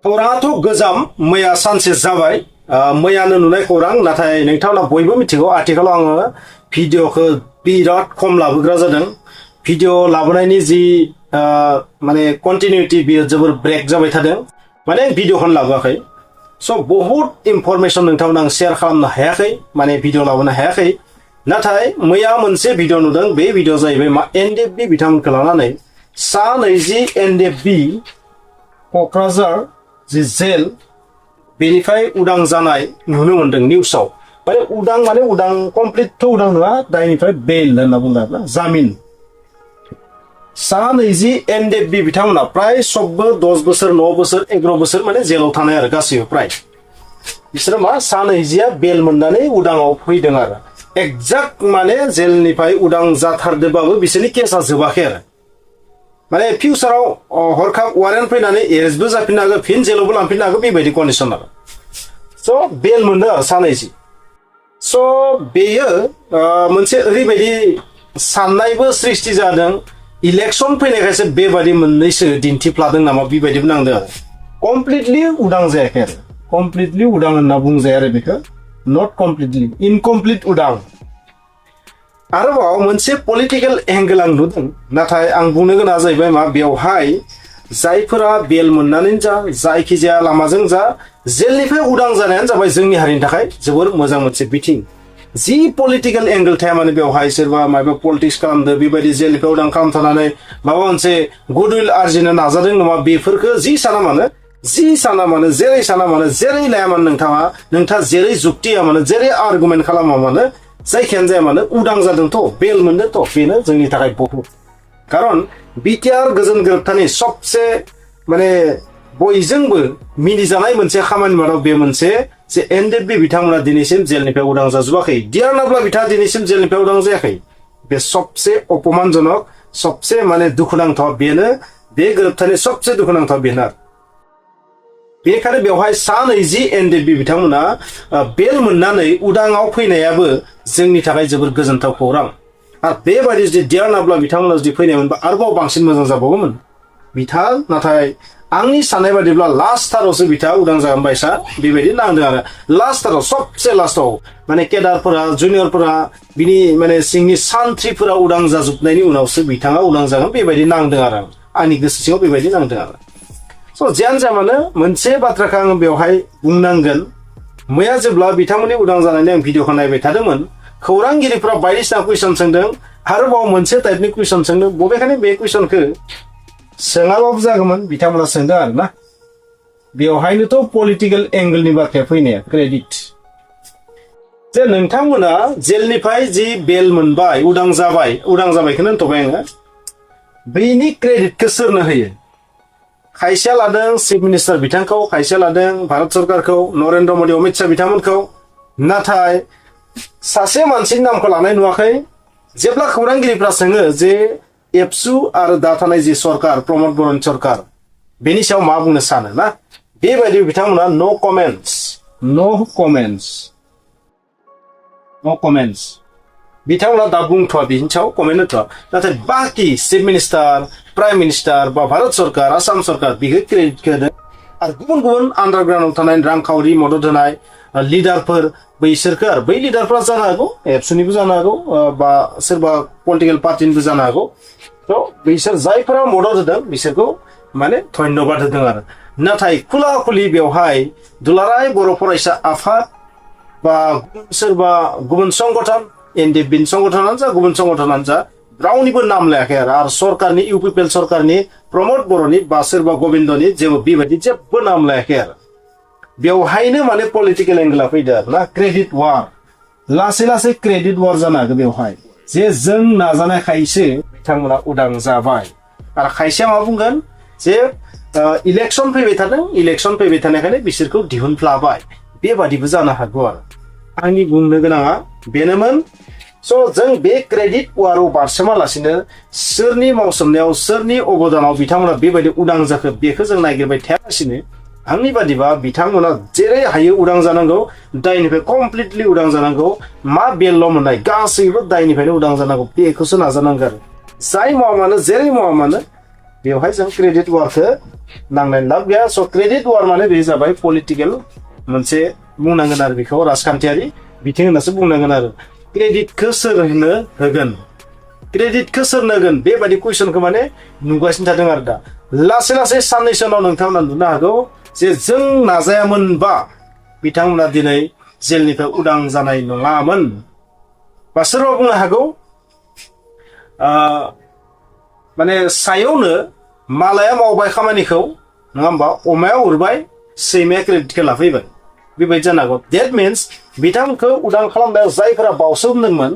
खौराङाथ' गोजाम मैया सानसे जाबाय मैयानो नुनाय खौरां नाथाय नोंथांमोना बयबो मिथिगौ आथिखालाव आङो भिडिअखौ बिराद खम लाबोग्रा जादों भिडिअ लाबोनायनि जि माने कन्टिनिउटि बियो जोबोर ब्रेक जाबाय थादों माने भिडिअखौनो लाबोआखै स' बहुत इनफरमेशन नोंथांमोना आं शेयार खालामनो हायाखै माने भिडिअ लाबोनो हायाखै नाथाय मैया मोनसे भिडिअ नुदों बे भिडिअ जाहैबाय मा NDFB बिथांमोनखौ लानानै सा 20 NDFB क'क्राझार जि जेल बेनिफ्राय उदां जानाय नुनो मोनदों निउसाव माने उदां कमप्लिट उदां नङा दायनिफ्राय बेल होनना बुंदों आरोना जामिन सा 20 NDFB बिथांमोना प्राय सबबो 10 बोसोर 9 बोसोर 11 बोसोर माने जेलाव थानाय आरो गासैबो प्राय बिसोरो मा सा 20 बेल मोननानै उदाङाव फैदों आरो एक्जाक्ट माने जेलनिफ्राय उदां जाथारदोंबाबो बिसोरनि केसा जोबाखै आरो माने फिउचाराव हरखाब वारेन्ट फैनानै एरेस्टबो जाफिननो हागौ फिन जेलावबो लांफिननो हागौ बेबायदि कन्डिसन आरो स' बेल मोनदों सा 20 स' बेयो मोनसे ओरैबायदि साननायबो सृष्टि जादों इलेक्सन फैनायखायसो बेबायदि मोननैसो दिन्थिफ्लादों नामा बेबायदिबो नांदों आरो कमप्लिटलि उदां जायाखै आरो कमप्लिटलि उदां होनना बुंजाया आरो बेखौ नट कमप्लिटलि इनकमप्लिट उदां आरोबाव मोनसे पलिटिकल एंगल आं नुदों नाथाय आं बुंनो गोनां जाहैबाय मा बेवहाय जायफोरा बेल मोननानै जा जायखिजाया लामाजों जा जेलनिफ्राय उदां जानायानो जाबाय जोंनि हारिनि थाखाय जोबोर मोजां मोनसे बिथिं जि पलिटिकल एंगल थाया माने बेवहाय सोरबा माबा पलिटिक्स खालामदों बेबायदि जेलनिफ्राय उदां खालामथानानै माबा मोनसे गुडविल आरजिनो नाजादों नामा बेफोरखौ जि साना मानो जेरै साना मानो जेरै लाया मानो नोंथाङा जेरै जुक्तिया मानो जेरै आर्गुमेन्ट खालामा मानो जायखियानो जाया मानो उदां जादोंथ' बेल मोनदोंथ' बेनो जोंनि थाखाय बहुत खारन बिटिआर गोजोन गोरोबथानि सबसे माने बयजोंबो मिनिजानाय मोनसे खामानि मादाव बे मोनसे जे NDFB बिथांमोना दिनैसिम जेलनिफ्राय उदां जाजोबाखै डिआर नाब्ला बिथाङा दिनैसिम जेलनिफ्राय उदां जायाखै बे सबसे अपमानजनक सबसे माने दुखुनांथाव बेनो बे गोरोबथानि सबसे दुखुनांथाव बेनो बेनिखायनो बेवहाय सा 20 NDFB बिथांमोना बेल मोननानै उदाङाव फैनायाबो जोंनि थाखाय जोबोर गोजोनथाव खौरां आरो बेबायदि जुदि डिआर नाब्ला बिथांमोना जुदि फैनायमोनबा आरोबाव बांसिन मोजां जाबावगौमोन बिथां नाथाय आंनि साननाय बादिब्ला लास्टथारावसो बिथाङा उदां जागोन बायसा बेबायदि नांदों आरो लास्टथाराव सबसे लास्टआव माने केडारफोरा जुनियरफोरा बिनि माने सिंनि सान्थ्रिफोरा उदां जाजोबनायनि उनावसो बिथाङा उदां जागोन बेबायदि नांदों आरो आंनि गोसो सिङाव बेबायदि नांदों आरो स' जियानो जाया मानो मोनसे बाथ्राखौ आङो बेवहाय बुंनांगोन मैया जेब्ला बिथांमोननि उदां जानायनि आं भिडिअखौ नायबाय थादोंमोन खौरांगिरिफ्रा बायदिसिना कुइसन सोंदों आरोबाव मोनसे टाइपनि कुइसन सोंदों बबेखानि बे कुइसनखौ सोङाबाबो जागौमोन बिथांमोना सोंदों आरोना बेवहायनोथ' पलिटिकल एंगलनि बाथ्राया फैनाया क्रेडिट जे नोंथांमोना जेलनिफ्राय जि बेल मोनबाय उदां जाबायखौनो होनथ'बाय आङो बेनि क्रेडिटखौ सोरनो होयो खायसेया लादों चिफ मिनिस्टार बिथांखौ खायसेया लादों भारत सरकारखौ नरेन्द्र मोदी अमित शाह बिथांमोनखौ नाथाय सासे मानसिनि नामखौ लानाय नुवाखै जेब्ला खौरांगिरिफ्रा सोङो जे एबसु आरो दा थानाय जि सरकार प्रमद बर'नि सरकार बेनि सायाव मा बुंनो सानो ना बेबायदि बिथांमोना नो कमेन्ट्स बिथांमोना दा बुंथ'वा बिनि सायाव कमेन्ट होथ'वा नाथाय बाखि चिफ मिनिस्टार प्राइम मिनिस्टार बा भारत सरकार आसाम सरकार बिखौ क्रेडिट होदों आरो गुबुन गुबुन आन्डारग्राउन्डआव थानाय रांखावरि मदद होनाय लिडारफोर बैसोरखौ आरो बै लिडारफ्रा जानो हागौ एबसुनिबो जानो हागौ बा सोरबा पलिटिकेल पार्टिनिबो जानो हागौ थ' बैसोर जायफोरा मदद होदों बिसोरखौ माने धन्यबाद होदों आरो नाथाय खुला खुलि बेवहाय दुलाराय बर' फरायसा आफाद बा सोरबा गुबुन संगठन NDFB संगठनानो जा गुबुन संगठनानो जा रावनिबो नाम लायाखै आरो सरकारनि UPPL सरकारनि प्रमद बर'नि बा सोरबा गबिन्दनि बेबायदि जेबो नाम लायाखै आरो बेवहायनो माने पलिटिकल एंगला फैदो आरो ना क्रेडिट वार लासै क्रेडिट वार जानो हागौ बेवहाय जे जों नाजानायखायसो बिथांमोना उदां जाबाय आरो खायसेया मा बुंगोन जे इलेक्सन फैबाय थानायखायनो बिसोरखौ दिहुनफ्लाबाय बेबादिबो जानो हागौ आरो आंनि बुंनो गोनाङा बेनोमोन स' जों बे क्रेडिट वाराव बारसोमालासिनो सोरनि मावसोमनायाव सोरनि अबदानाव बिथांमोना बेबायदि उदां जाखो बेखौ जों नागिरबाय थायालासिनो आंनि बादिबा बिथांमोना जेरै हायो उदां जानांगौ दायनिफ्राय कमप्लिटलि उदां जानांगौ मा बेलल' मोननाय गासैबो दायनिफ्रायनो उदां जानांगौ बेखौसो नाजानांगौ आरो जाय मावा मानो जेरै मावा मानो बेवहाय जों क्रेडिट वारखौ नांनाय लाब गैया स' क्रेडिट वार माने बे जाबाय पलिटिकेल मोनसे बुंनांगोन आरो बेखौ राजखान्थियारि बिथिं होननासो बुंनांगोन आरो क्रेडिटखौ सोर होगोन क्रेडिटखौ सोरनो होगोन बेबायदि कुइसनखौ माने नुगासिनो थादों आरो दा लासै लासै साननैसो उनाव नोंथांमोना नुनो हागौ जे जों नाजायामोनबा बिथांमोना दिनै जेलनिफ्राय उदां जानाय नङामोन बा सोरबा बुंनो हागौ माने सायावनो मालाया मावबाय खामानिखौ नङा होमबा अमाया उरबाय सैमाया क्रेडिटखौ लाफैबाय बेबायदि जानो हागौ डेट मिन्स बिथांमोनखौ उदां खालामनायाव जायफोरा बावसोमदोंमोन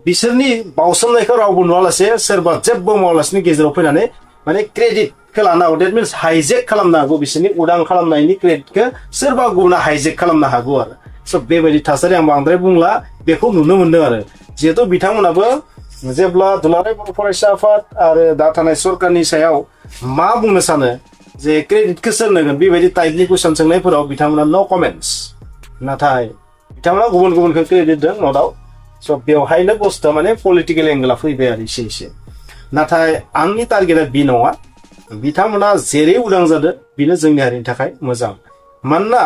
बिसोरनि बावसोमनायखौ रावबो नुवालासे सोरबा जेबो मावालासिनो गेजेराव फैनानै माने क्रेडिटखौ लानो हागौ डेट मिन्स हाइजेक खालामनो हागौ बिसोरनि उदां खालामनायनि क्रेडिटखौ सोरबा गुबुना हाइजेक खालामनो हागौ आरो स' बेबायदि थासारि आं बांद्राय बुंला बेखौ नुनो मोनदों आरो जिहेथु बिथांमोनाबो जेब्ला दुलाराय बर' फरायसा आफाद आरो दा थानाय सरकारनि सायाव मा बुंनो सानो जे क्रेडिटखौ सोरनो होगोन बेबायदि टाइपनि कुइसन सोंनायफोराव बिथांमोना नो कमेन्ट्स नाथाय बिथांमोना गुबुन गुबुनखौ क्रेडिट दं नो डाउट स' बेवहायनो बुस्थुआ माने पलिटिकेल एंगेला फैबाय आरो एसे नाथाय आंनि टारगेटआ बि नङा बिथांमोना जेरै उदां जादों बेनो जोंनि हारिनि थाखाय मोजां मानोना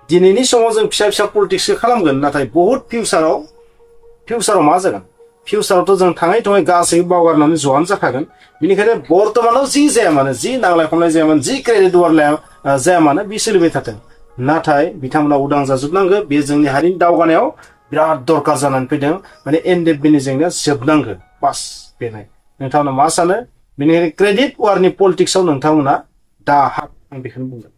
दिनैनि समाव जों फिसा फिसा पलिटिक्सखौ खालामगोन नाथाय बहुत फिउचाराव मा जागोन फिउचारावथ' जों थाङै थङै गासैबो बावगारनानै ज'आनो जाखागोन बेनिखायनो बर्तमानाव जि जाया मानो जि नांलाय खमलाय जाया मानो जि क्रेडिट वार जाया मानो बे सोलिबाय थाथों नाथाय बिथांमोना उदां जाजोबनांगौ बे जोंनि हारिनि दावगानायाव बिराद दरकार जानानै फैदों माने NDFB जेंनाया जोबनांगौ बास बेनो नोंथांमोना मा सानो बेनिखायनो क्रेडिट वारनि पलिटिक्सआव नोंथांमोना दा हाब आं बेखौनो बुंगोन